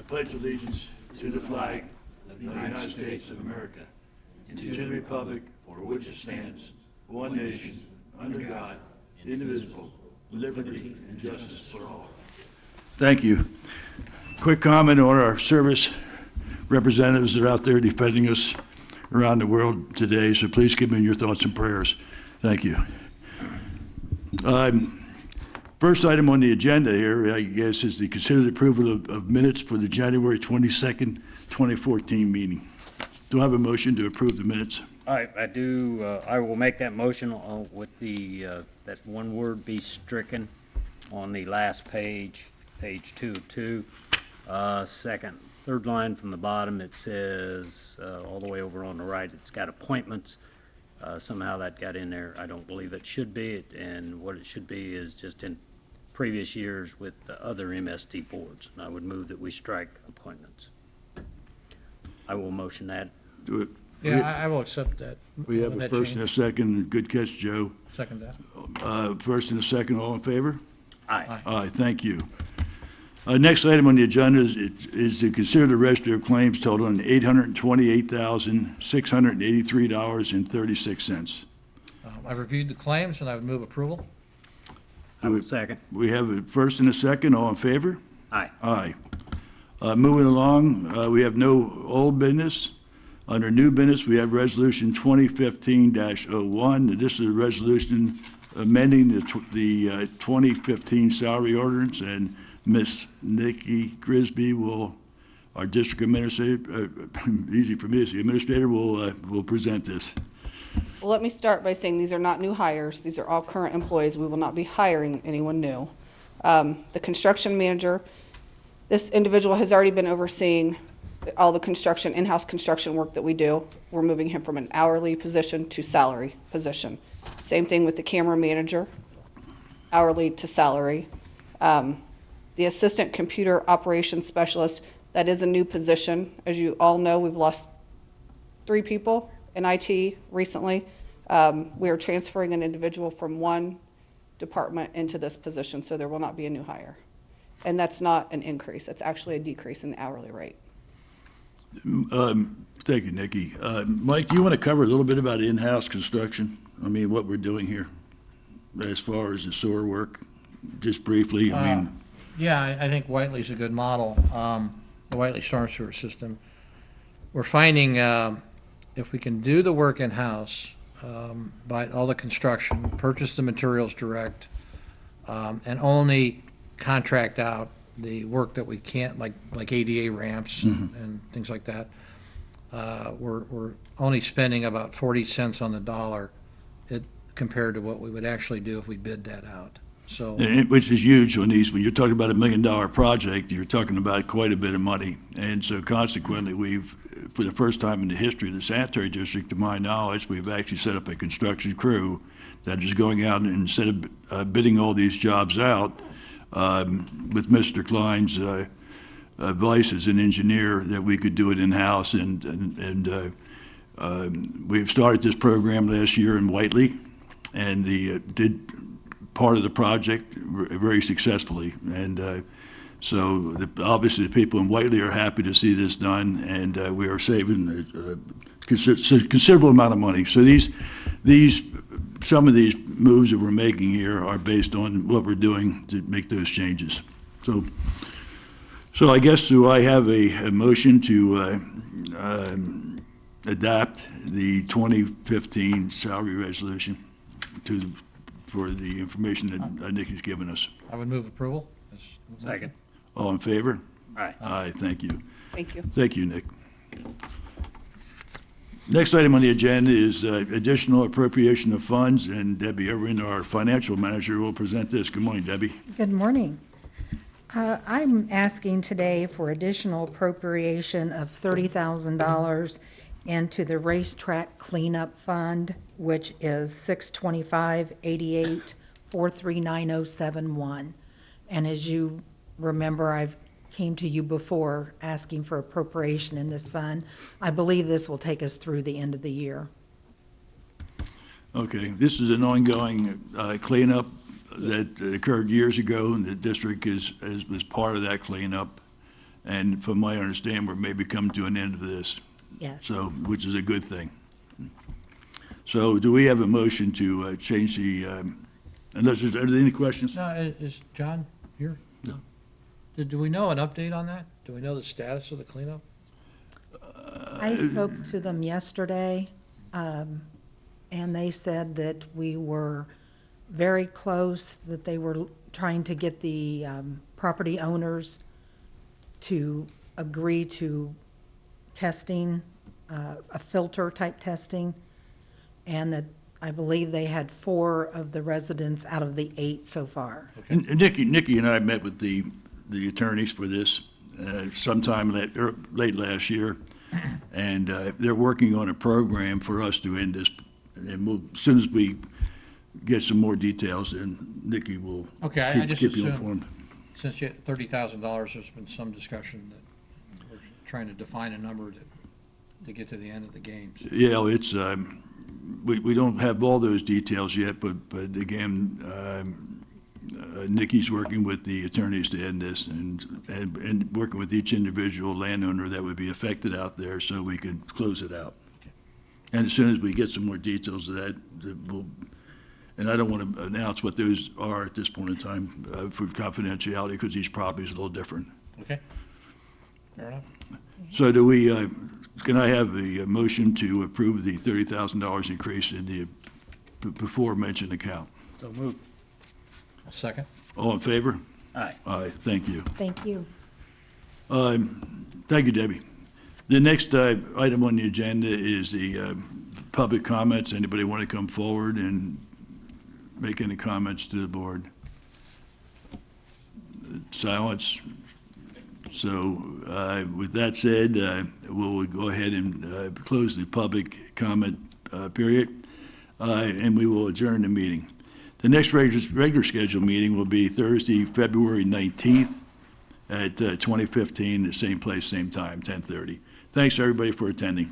pledge allegiance to the flag of the United States of America and to the republic for which it stands, one nation, under God, indivisible, with liberty and justice for all. Thank you. Quick comment on our service representatives that are out there defending us around the world today, so please give me your thoughts and prayers. Thank you. First item on the agenda here, I guess, is the considered approval of minutes for the January 22nd, 2014 meeting. Do I have a motion to approve the minutes? I do. I will make that motion with the that one word be stricken on the last page, page 2 of 2. Third line from the bottom, it says all the way over on the right, it's got appointments. Somehow that got in there. I don't believe it should be, and what it should be is just in previous years with the other MSD boards. And I would move that we strike appointments. I will motion that. Do it. Yeah, I will accept that. We have a first and a second. Good catch, Joe. Second that. First and a second, all in favor? Aye. Aye, thank you. Next item on the agenda is to consider the register of claims totaling $828,683.36. I've reviewed the claims, and I would move approval. I will second. We have a first and a second, all in favor? Aye. Aye. Moving along, we have no old business. Under new business, we have Resolution 2015-01. This is a resolution amending the 2015 salary ordinance, and Ms. Nikki Grisby our district administrator, easy for me as the administrator, will present this. Well, let me start by saying these are not new hires. These are all current employees. We will not be hiring anyone new. The construction manager, this individual has already been overseeing all the construction, in-house construction work that we do. We're moving him from an hourly position to salary position. Same thing with the camera manager, hourly to salary. The assistant computer operations specialist, that is a new position. As you all know, we've lost 3 people in IT recently. We are transferring an individual from one department into this position, so there will not be a new hire. And that's not an increase. It's actually a decrease in the hourly rate. Thank you, Nikki. Mike, do you want to cover a little bit about in-house construction? I mean, what we're doing here as far as the sewer work, just briefly. Yeah, I think Whiteley's a good model, the Whiteley storm sewer system. We're finding if we can do the work in-house, buy all the construction, purchase the materials direct, and only contract out the work that we can't, like ADA ramps and things like that. We're only spending about 40 cents on the dollar compared to what we would actually do if we bid that out. So, which is huge when you're talking about $1 million project, you're talking about quite a bit of money. And so consequently, we've, for the first time in the history of the sanitary district, to my knowledge, we've actually set up a construction crew that is going out, and instead of bidding all these jobs out, with Mr. Klein's advice as an engineer, that we could do it in-house. And we've started this program last year in Whiteley, and did part of the project very successfully. And so obviously the people in Whiteley are happy to see this done, and we are saving a considerable amount of money. So some of these moves that we're making here are based on what we're doing to make those changes. So I guess, do I have a motion to adapt the 2015 salary resolution for the information that Nikki's given us? I would move approval. Second. All in favor? Aye. Aye, thank you. Thank you. Thank you, Nick. Next item on the agenda is additional appropriation of funds, and Debbie Irwin, our financial manager, will present this. Good morning, Debbie. Good morning. I'm asking today for additional appropriation of $30,000 into the racetrack cleanup fund, which is 625-88-439071. And as you remember, I've came to you before asking for appropriation in this fund. I believe this will take us through the end of the year. Okay, this is an ongoing cleanup that occurred years ago, and the district was part of that cleanup. And from my understanding, we're maybe coming to an end of this, Yes. so, which is a good thing. So do we have a motion to change the, unless there's, are there any questions? No, is John here? No. Do we know an update on that? Do we know the status of the cleanup? I spoke to them yesterday, and they said that we were very close, that they were trying to get the property owners to agree to testing, a filter-type testing, and that I believe they had 4 of the residents out of the 8 so far. And Nikki and I met with the attorneys for this sometime late last year, and they're working on a program for us to end this. And we'll, as soon as we get some more details, then Nikki will Okay, I just keep you assumed, informed. since you had $30,000, there's been some discussion that we're trying to define a number to get to the end of the games. Yeah, it's, we don't have all those details yet, but again, Nikki's working with the attorneys to end this and working with each individual landowner that would be affected out there so we can close it out. And as soon as we get some more details of that, we'll, and I don't want to announce what those are at this point in time for confidentiality, because each property is a little different. Okay? Fair enough. So do we, can I have a motion to approve the $30,000 increase in the before mentioned account? So moved. A second? All in favor? Aye. Aye, thank you. Thank you. Thank you, Debbie. The next item on the agenda is the public comments. Anybody want to come forward and make any comments to the board? Silence. So with that said, we'll go ahead and close the public comment period, and we will adjourn the meeting. The next regular scheduled meeting will be Thursday, February 19th at 2015, the same place, same time, 10:30. Thanks, everybody, for attending.